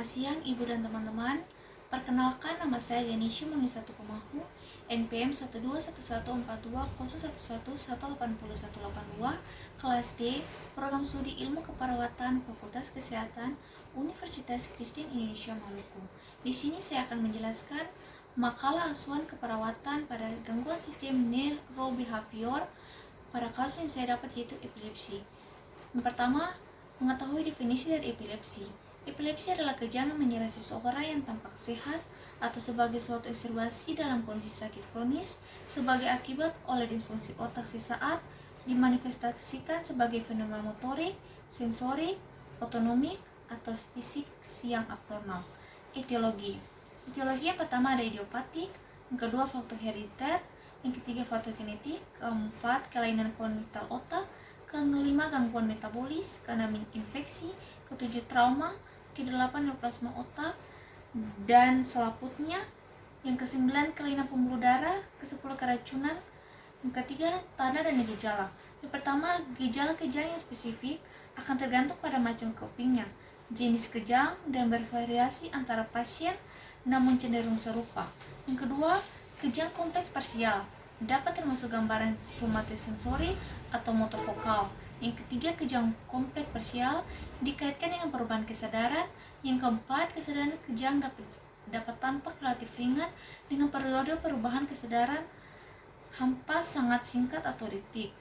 Selamat siang Ibu dan teman-teman. Perkenalkan, nama saya Yanisha Monisatu Komahu, NPM 121140111180182, kelas D, Program Studi Ilmu Keperawatan Fakultas Kesehatan Universitas Kristen Indonesia Maluku. Di sini saya akan menjelaskan makalah asuhan keperawatan pada gangguan sistem neurobehavior pada kasus yang saya dapat, yaitu epilepsi. Yang pertama, mengetahui definisi dari epilepsi. Epilepsi adalah kejang yang menyerang seseorang yang tampak sehat atau sebagai suatu ekserbasi dalam kondisi sakit kronis sebagai akibat oleh disfungsi otak sesaat, dimanifestasikan sebagai fenomena motorik, sensorik, otonomik, atau fisik yang abnormal. Etiologi yang pertama ada idiopatik, yang kedua faktor herediter, yang ketiga faktor genetik, keempat kelainan kognitif otak, kelima gangguan metabolis, keenam infeksi, ketujuh trauma, ke-8 neoplasma otak dan selaputnya, yang ke-9 kelainan pembuluh darah, ke-10 keracunan, yang ketiga tanda dan gejala. Yang pertama, gejala kejang yang spesifik akan tergantung pada macam copingnya, jenis kejang, dan bervariasi antara pasien namun cenderung serupa. Yang kedua, kejang kompleks parsial dapat termasuk gambaran somatosensori atau motor vokal. Yang ketiga, kejang kompleks parsial dikaitkan dengan perubahan kesadaran. Yang keempat, kesadaran kejang dapat tampak relatif ringan dengan periode perubahan kesadaran hampa sangat singkat atau detik.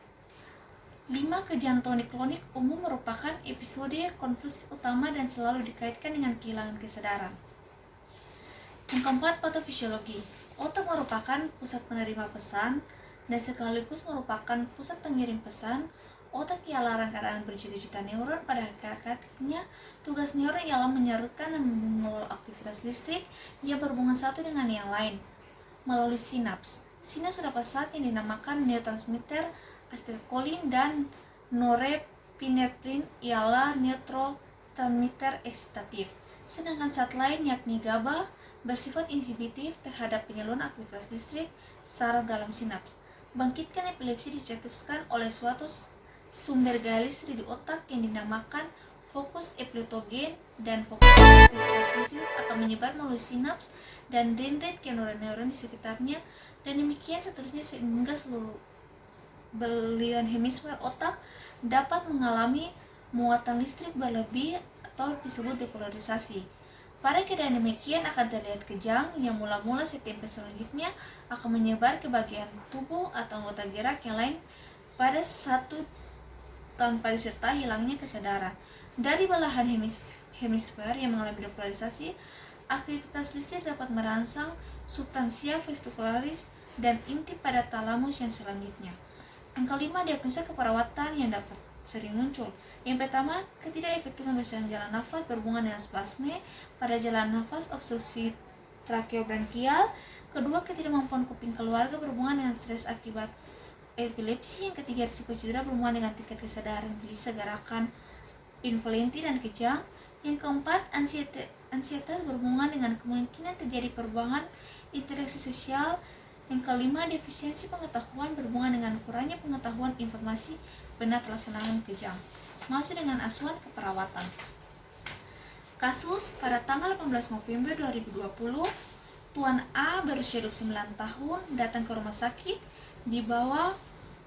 5. Kejang tonik-klonik umum merupakan episode konfusi utama dan selalu dikaitkan dengan kehilangan kesadaran. Yang keempat, patofisiologi. Otak merupakan pusat penerima pesan dan sekaligus merupakan pusat pengirim pesan. Otak ialah rangkaian berjuta-juta neuron. Pada hakikatnya, tugas neuron ialah menyalurkan dan mengelola aktivitas listrik yang berhubungan satu dengan yang lain melalui sinaps. Sinaps terdapat zat yang dinamakan neurotransmitter asetilkolin, dan norepinefrin ialah neurotransmitter eksitatif. Sedangkan zat lain yakni GABA bersifat inhibitif terhadap penyaluran aktivitas listrik saraf dalam sinaps. Bangkitkan epilepsi dicetuskan oleh suatu sumber gaya listrik di otak yang dinamakan fokus epileptogen, dan fokus aktivitas listrik akan menyebar melalui sinaps dan dendrit ke neuron-neuron di sekitarnya, dan demikian seterusnya sehingga seluruh belahan hemisfer otak dapat mengalami muatan listrik berlebih atau disebut depolarisasi. Pada keadaan demikian akan terlihat kejang yang mula-mula setempe selanjutnya akan menyebar ke bagian tubuh atau anggota gerak yang lain pada satu tanpa disertai hilangnya kesadaran. Dari belahan hemisfer yang mengalami depolarisasi, aktivitas listrik dapat merangsang substansia vesicularis dan inti pada talamus yang selanjutnya. Yang kelima, diagnosa keperawatan yang dapat sering muncul. Yang pertama, ketidakefektifan jalan nafas berhubungan dengan spasme pada jalan nafas obstruksi trakeobronkial. Kedua, ketidakmampuan kuping keluarga berhubungan dengan stres akibat epilepsi. Yang ketiga, risiko cedera berhubungan dengan tingkat kesadaran gelisah, gerakan involunti dan kejang. Yang keempat, ansietas berhubungan dengan kemungkinan terjadi perubahan interaksi sosial. Yang kelima, defisiensi pengetahuan berhubungan dengan kurangnya pengetahuan informasi benar pelaksanaan kejang. Masuk dengan asuhan keperawatan. Kasus pada tanggal 18 November 2020, Tuan A berusia 29 tahun datang ke rumah sakit dibawa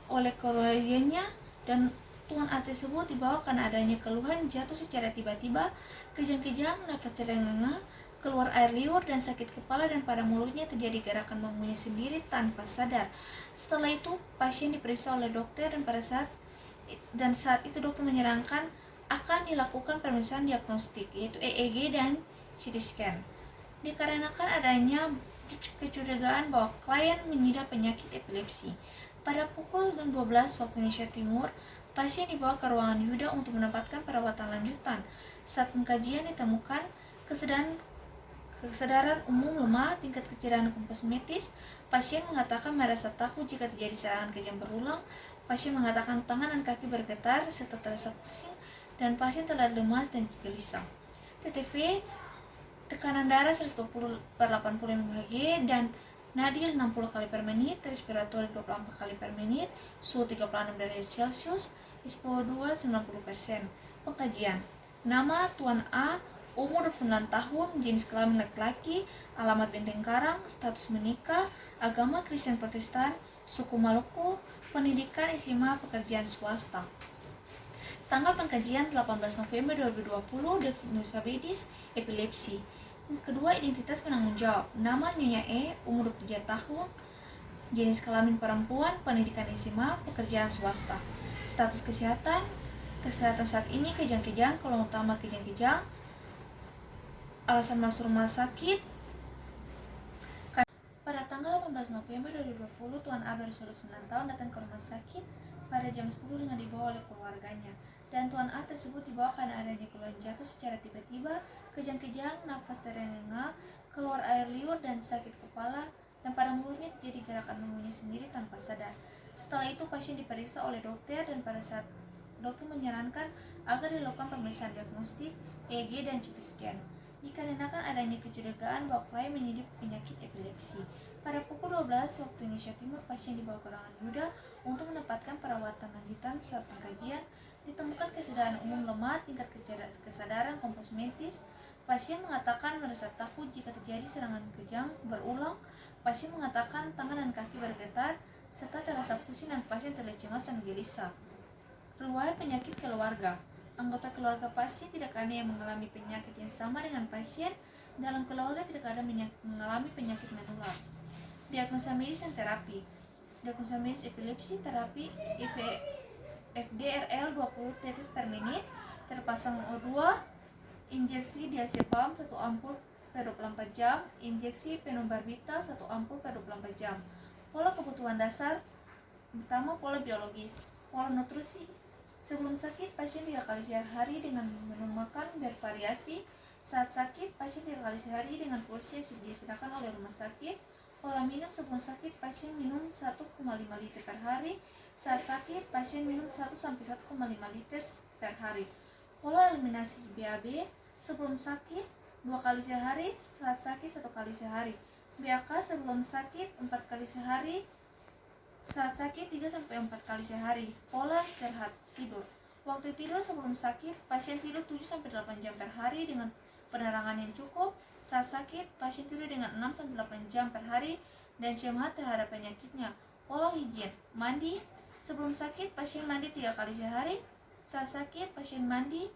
oleh keluarganya, dan Tuan A tersebut dibawa karena adanya keluhan jatuh secara tiba-tiba, kejang-kejang, nafas terengah, keluar air liur dan sakit kepala, dan pada mulutnya terjadi gerakan mengunyah sendiri tanpa sadar. Setelah itu pasien diperiksa oleh dokter dan saat itu dokter menyarankan akan dilakukan pemeriksaan diagnostik yaitu EEG dan CT scan. Dikarenakan adanya kecurigaan bahwa klien mengidap penyakit epilepsi. Pada pukul 12 waktu Indonesia Timur, pasien dibawa ke ruangan Yuda untuk mendapatkan perawatan lanjutan. Saat pengkajian ditemukan kesadaran umum lemah, tingkat kecederaan kosmetis. Pasien mengatakan merasa takut jika terjadi serangan kejang berulang. Pasien mengatakan tangan dan kaki bergetar serta terasa pusing, dan pasien terlihat lemas dan gelisah. TTV tekanan darah 120/80 Hg dan nadil 60 kali per menit, respiratori 24 kali per menit, suhu 36 derajat Celcius, SpO2 90%. Pengkajian. Nama Tuan A, umur 29 tahun, jenis kelamin laki-laki, alamat Benteng Karang, status menikah, agama Kristen Protestan, suku Maluku, pendidikan SMA pekerjaan swasta. Tanggal pengkajian 18 November 2020, diagnosa medis epilepsi. Kedua, identitas penanggung jawab, nama Nyonya E, umur 23 tahun, jenis kelamin perempuan, pendidikan SMA, pekerjaan swasta. Status kesehatan saat ini kejang-kejang, kalau utama kejang-kejang. Alasan masuk rumah sakit, pada tanggal 18 November 2020, Tuan A berusia 9 tahun datang ke rumah sakit pada jam 10 dengan dibawa oleh keluarganya. Dan Tuan A tersebut dibawa karena adanya keluhan jatuh secara tiba-tiba, kejang-kejang, nafas terengah, keluar air liur dan sakit kepala, dan pada mulutnya terjadi gerakan mengunyah sendiri tanpa sadar. Setelah itu pasien diperiksa oleh dokter dan pada saat dokter menyarankan agar dilakukan pemeriksaan diagnostik, EEG dan CT scan. Dikarenakan adanya kecurigaan bahwa klien mengidap penyakit epilepsi. Pada pukul 12 waktu Indonesia Timur, pasien dibawa ke ruangan Yuda untuk mendapatkan perawatan lanjutan. Saat pengkajian, ditemukan kesadaran umum lemah, tingkat kesadaran kompos mentis. Pasien mengatakan merasa takut jika terjadi serangan kejang berulang. Pasien mengatakan tangan dan kaki bergetar, serta terasa pusing dan pasien terlihat cemas dan gelisah. Riwayat penyakit keluarga. Anggota keluarga pasien tidak ada yang mengalami penyakit yang sama dengan pasien. Dalam keluarga tidak ada mengalami penyakit menular. Diagnosa medis dan terapi. Diagnosa medis epilepsi, terapi FDRL 20 tetes per menit, terpasang O2, injeksi diazepam 1 ampul per 24 jam, injeksi pentobarbital 1 ampul per 24 jam. Pola kebutuhan dasar, pertama pola biologis, pola nutrisi. Sebelum sakit, pasien 3 kali sehari dengan menu makan bervariasi. Saat sakit, pasien 3 kali sehari dengan porsi yang disediakan oleh rumah sakit. Pola minum sebelum sakit, pasien minum 1,5 liter per hari. Saat sakit, pasien minum 1-1,5 liter per hari. Pola eliminasi BAB sebelum sakit 2 kali sehari, saat sakit 1 kali sehari. BAK sebelum sakit 4 kali sehari, saat sakit 3-4 kali sehari. Pola istirahat tidur. Waktu tidur sebelum sakit, pasien tidur 7-8 jam per hari dengan penerangan yang cukup. Saat sakit, pasien tidur dengan 6-8 jam per hari dan semangat terhadap penyakitnya. Pola higien. Mandi. Sebelum sakit, pasien mandi 3 kali sehari. Saat sakit, pasien mandi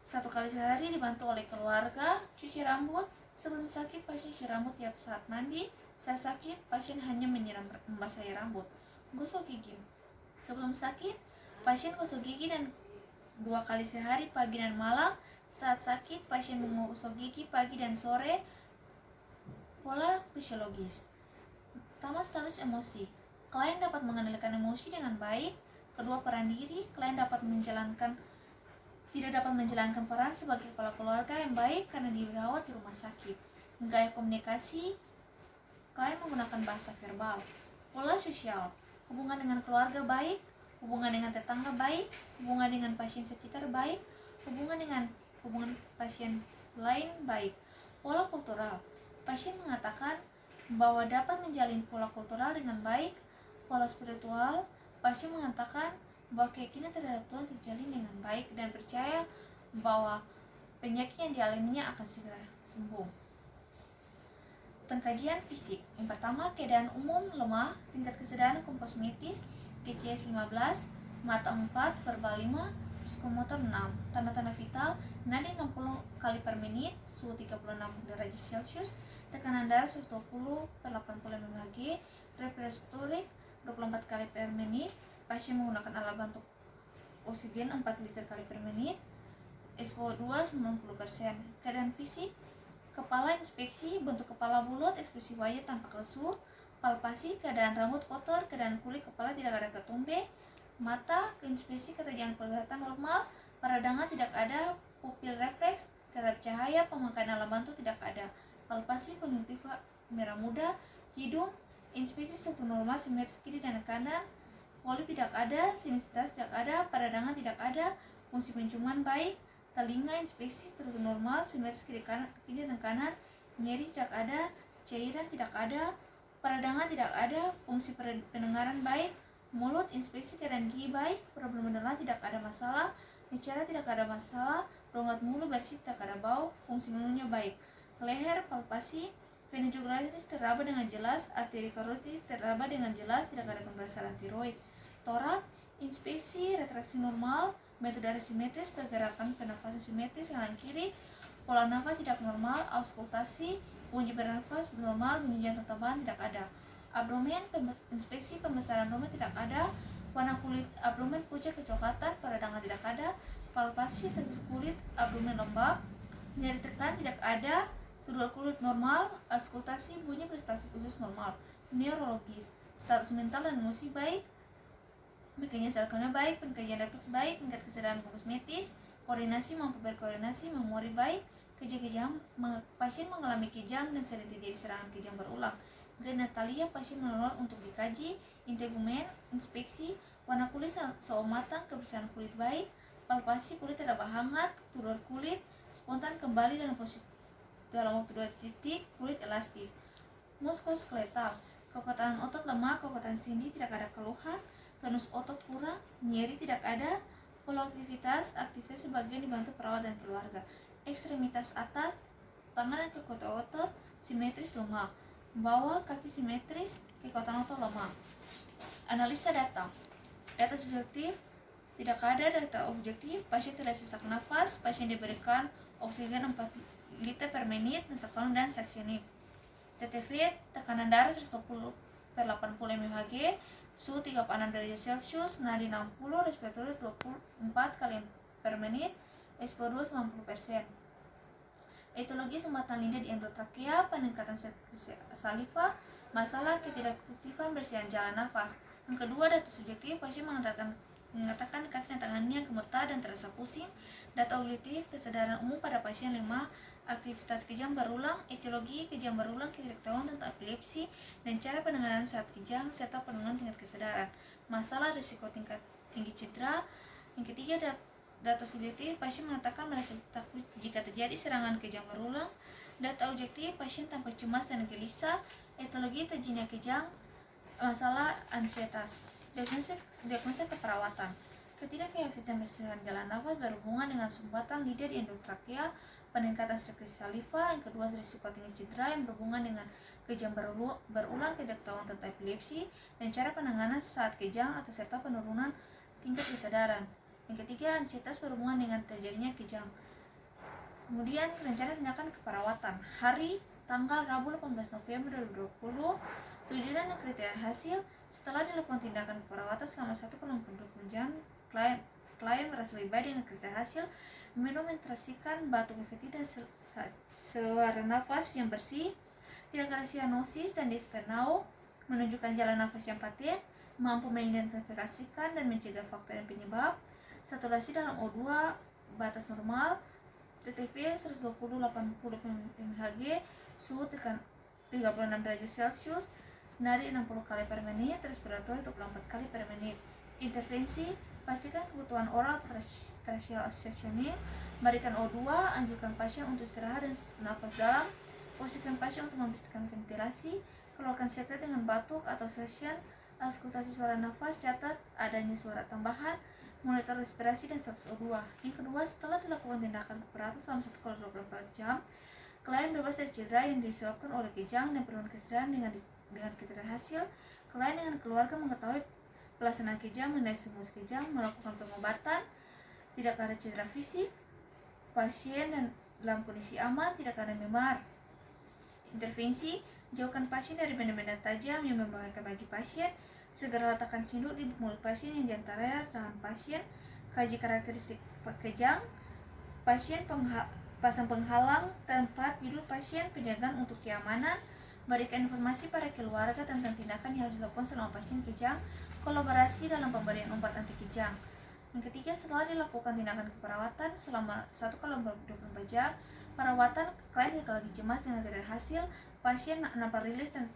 1 kali sehari dibantu oleh keluarga. Cuci rambut. Sebelum sakit, pasien cuci rambut tiap saat mandi. Saat sakit, pasien hanya membasahi rambut. Gosok gigi. Sebelum sakit, pasien gosok gigi dan 2 kali sehari pagi dan malam. Saat sakit, pasien menggosok gigi pagi dan sore. Pola fisiologis. Pertama, status emosi. Klien dapat mengendalikan emosi dengan baik. Kedua, peran diri. Klien tidak dapat menjalankan peran sebagai kepala keluarga yang baik karena dirawat di rumah sakit. Gaya komunikasi. Klien menggunakan bahasa verbal. Pola sosial. Hubungan dengan keluarga baik, hubungan dengan tetangga baik, hubungan dengan pasien sekitar baik, hubungan pasien lain baik. Pola kultural. Pasien mengatakan bahwa dapat menjalin pola kultural dengan baik. Pola spiritual. Pasien mengatakan bahwa keyakinan terhadap Tuhan terjalin dengan baik dan percaya bahwa penyakit yang dialaminya akan segera sembuh. Pengkajian fisik. Yang pertama, keadaan umum lemah, tingkat kesadaran kompos mentis, GCS 15, mata 4, verbal 5, psikomotor 6, tanda-tanda vital, nadi 60 kali per menit, suhu 36 derajat Celcius, tekanan darah 120/80 mmHg, respiratorik 24 kali per menit, pasien menggunakan alat bantu oksigen 4 liter kali per menit, SpO2 90%. Keadaan fisik, kepala inspeksi, bentuk kepala bulat, ekspresi wajah tampak lesu, palpasi, keadaan rambut kotor, keadaan kulit kepala tidak ada ketumbe, mata, inspeksi ketegangan penglihatan normal, peradangan tidak ada, pupil refleks terhadap cahaya, pemakaian alat bantu tidak ada, palpasi konjungtiva merah muda, hidung, inspeksi struktur normal simetris kiri dan kanan, polip tidak ada, sinusitas tidak ada, peradangan tidak ada, fungsi penciuman baik, telinga inspeksi struktur normal simetris kiri dan kanan, nyeri tidak ada, cairan tidak ada, peradangan tidak ada, fungsi pendengaran baik, mulut inspeksi keadaan gigi baik, problem menelan tidak ada masalah, bicara tidak ada masalah, rongga mulut bersih, tidak ada bau, fungsi minumnya baik. Leher, palpasi, ventriculitis teraba dengan jelas, arteri karotis teraba dengan jelas, tidak ada pemberasan tiroid. Torak, inspeksi, retraksi normal, metode simetris, pergerakan pernafasan simetris kanan kiri, pola nafas tidak normal, auskultasi, bunyi bernafas normal, bunyi jantung tambahan tidak ada. Abdomen, inspeksi pembesaran abdomen tidak ada, warna kulit abdomen pucat kecoklatan, peradangan tidak ada, palpasi tekstur kulit abdomen lembab, nyeri tekan tidak ada, tuduhan kulit normal, auskultasi bunyi prestasi usus normal. Neurologis, status mental dan emosi baik, pengkajian sarkana baik, pengkajian refleks baik, tingkat kesadaran kosmetis, koordinasi mampu berkoordinasi, memori baik, kejang-kejang, pasien mengalami kejang dan sering terjadi serangan kejang berulang. Genitalia, pasien menolak untuk dikaji, integumen, inspeksi, warna kulit sawo matang, kebersihan kulit baik, palpasi kulit teraba hangat, turun kulit, spontan kembali dalam waktu 2 titik, kulit elastis. Muskuloskeletal, kekuatan otot lemah, kekuatan sendi, tidak ada keluhan, tonus otot kurang, nyeri tidak ada, pola aktivitas sebagian dibantu perawat dan keluarga. Ekstremitas atas, tangan dan kekuatan otot simetris lemah, bawah kaki simetris, kekuatan otot lemah. Analisa data subjektif, tidak ada data objektif, pasien tidak sesak nafas, pasien diberikan oksigen 4 liter per menit, nasokolon dan seksionif. TTV, tekanan darah 120/80 mmHg, suhu 36 derajat Celcius, nadi 60, respiratori 24 kali per menit, SpO2 90%. Etiologi sumbatan lidah di endotrakea, peningkatan saliva, masalah ketidakefektifan bersihan jalan nafas. Yang kedua, data subjektif, pasien mengatakan kaki dan tangannya gemetar dan terasa pusing. Data objektif, kesadaran umum pada pasien 5, aktivitas kejang berulang, etiologi kejang berulang, ketidaktahuan tentang epilepsi, dan cara penanganan saat kejang, serta penurunan tingkat kesadaran. Masalah risiko tingkat tinggi cedera. Yang ketiga, data subjektif, pasien mengatakan merasa takut jika terjadi serangan kejang berulang. Data objektif, pasien tampak cemas dan gelisah. Etiologi terjadinya kejang, masalah ansietas. Diagnosa keperawatan. Ketidakefektifan bersihan jalan nafas berhubungan dengan sumbatan lidah di endotrakea, peningkatan sekresi saliva. Yang kedua, risiko tinggi cedera yang berhubungan dengan kejang berulang, ketidaktahuan tentang epilepsi, dan cara penanganan saat kejang atau serta penurunan tingkat kesadaran. Yang ketiga, ansietas berhubungan dengan terjadinya kejang. Kemudian, rencana tindakan keperawatan. Hari, tanggal Rabu 18 November 2020. Tujuan dan kriteria hasil. Setelah dilakukan tindakan keperawatan selama 1x24 jam, klien merasa lebih baik dengan kriteria hasil, mendokumentasikan batuk efektif dan saluran nafas yang bersih, tidak ada sianosis dan dyspnea, menunjukkan jalan nafas yang paten, mampu mengidentifikasikan dan mencegah faktor yang penyebab, saturasi dalam O2 batas normal, TTV 120/80 mmHg, suhu tekan 36 derajat Celcius, nadi 60 kali per menit, respiratori 24 kali per menit. Intervensi, pastikan kebutuhan oral atau tracheal sesioning, berikan O2, anjurkan pasien untuk istirahat dan nafas dalam, posisikan pasien untuk membersihkan ventilasi, keluarkan sekret dengan batuk atau session, auskultasi suara nafas, catat adanya suara tambahan, monitor respirasi dan status O2. Yang kedua, setelah dilakukan tindakan keperawatan selama 1x24 jam, klien bebas dari cedera yang disebabkan oleh kejang dan penurunan kesadaran dengan kriteria hasil. Klien dengan keluarga mengetahui pelaksanaan kejang, mengenai stimulus kejang, melakukan pengobatan, tidak ada cedera fisik, pasien dan dalam kondisi aman, tidak ada memar. Intervensi, jauhkan pasien dari benda-benda tajam yang membahayakan bagi pasien, segera letakkan sinduk di mulut pasien yang diantara dahan pasien, kaji karakteristik kejang, pasien pasang penghalang tempat tidur pasien, penjagaan untuk keamanan, berikan informasi pada keluarga tentang tindakan yang harus dilakukan selama pasien kejang, kolaborasi dalam pemberian obat anti kejang. Yang ketiga, setelah dilakukan tindakan keperawatan selama 1x24 jam, perawatan klien tidak lagi cemas dengan tidak hasil, pasien nampak rilis dan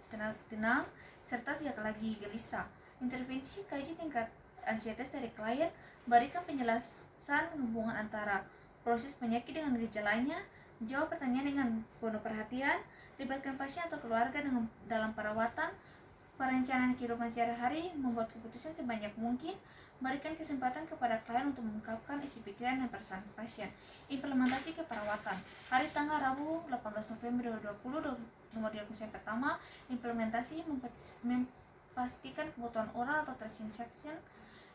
tenang, serta tidak lagi gelisah. Intervensi, kaji tingkat ansietas dari klien, berikan penjelasan hubungan antara proses penyakit dengan gejalanya, jawab pertanyaan dengan penuh perhatian, libatkan pasien atau keluarga dalam perawatan, perencanaan kehidupan sehari-hari, membuat keputusan sebanyak mungkin, memberikan kesempatan kepada klien untuk mengungkapkan isi pikiran dan perasaan pasien. Implementasi keperawatan. Hari tanggal Rabu 18 November 2020, nomor diagnosis yang pertama, implementasi memastikan kebutuhan oral atau transaction,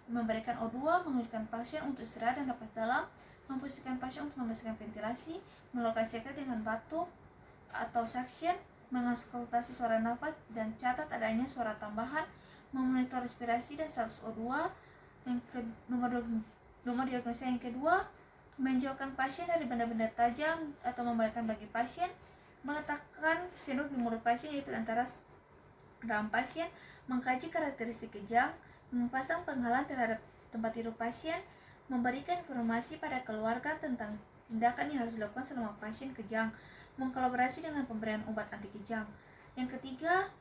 memberikan O2, menunjukkan pasien untuk istirahat dan napas dalam, memposisikan pasien untuk membersihkan ventilasi, melakukan CT dengan batuk atau suction, mengauskultasi suara nafas dan catat adanya suara tambahan, memonitor respirasi dan status O2. Nomor diagnosa yang kedua, menjauhkan pasien dari benda-benda tajam atau membahayakan bagi pasien, meletakkan sendok di mulut pasien yaitu antara dalam pasien, mengkaji karakteristik kejang, memasang penghalang terhadap tempat tidur pasien, memberikan informasi pada keluarga tentang tindakan yang harus dilakukan selama pasien kejang, mengkolaborasi dengan pemberian obat anti kejang. Yang ketiga,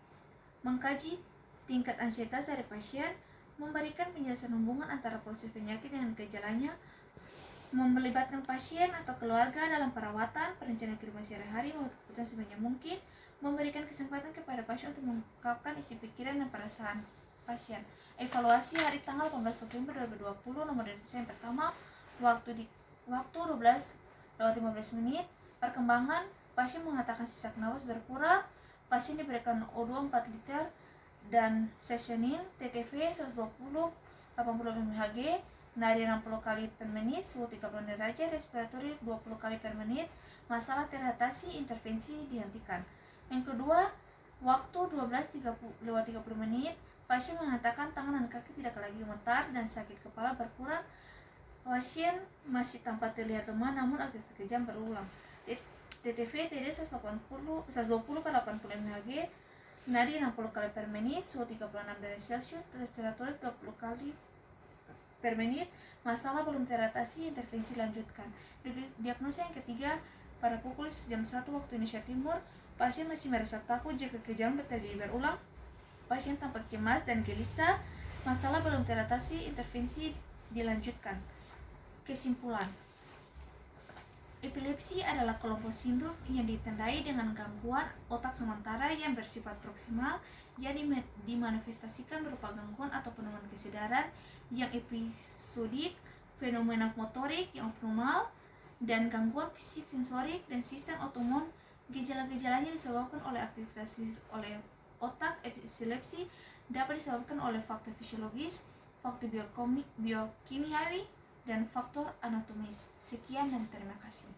mengkaji tingkat ansietas dari pasien, memberikan penjelasan hubungan antara proses penyakit dengan gejalanya, melibatkan pasien atau keluarga dalam perawatan, perencanaan kehidupan sehari-hari, keputusan sebanyak mungkin, memberikan kesempatan kepada pasien untuk mengungkapkan isi pikiran dan perasaan pasien. Evaluasi hari tanggal 18 November 2020, nomor diagnosa yang pertama, waktu 12:15. Perkembangan, pasien mengatakan sesak nafas berkurang, pasien diberikan O2 4 liter dan sesionin, TTV 120 80 mHg, nadi 60 kali per menit, suhu 30 derajat, respiratori 20 kali per menit, masalah terhatasi, intervensi dihentikan. Yang kedua, waktu 12:30, pasien mengatakan tangan dan kaki tidak lagi gemetar dan sakit kepala berkurang. Pasien masih tampak terlihat lemah namun aktivitas kejang berulang. TTV TD 120 ke 80 mHg, nadi 60 kali per menit, suhu 36 derajat Celcius, respiratori 20 kali per menit, masalah belum teratasi, intervensi lanjutkan. Diagnosa yang ketiga, pada pukul jam 1 waktu Indonesia Timur, pasien masih merasa takut jika kejang terjadi berulang. Pasien tampak cemas dan gelisah, masalah belum teratasi, intervensi dilanjutkan. Kesimpulan, epilepsi adalah kelompok sindrom yang ditandai dengan gangguan otak sementara yang bersifat proksimal yang dimanifestasikan berupa gangguan atau penurunan kesadaran yang episodik, fenomena motorik yang abnormal, dan gangguan fisik sensorik dan sistem otonom. Gejala-gejalanya disebabkan oleh aktivitas oleh otak. Epilepsi dapat disebabkan oleh faktor fisiologis, faktor biokimiawi, dan faktor anatomis. Sekian dan terima kasih.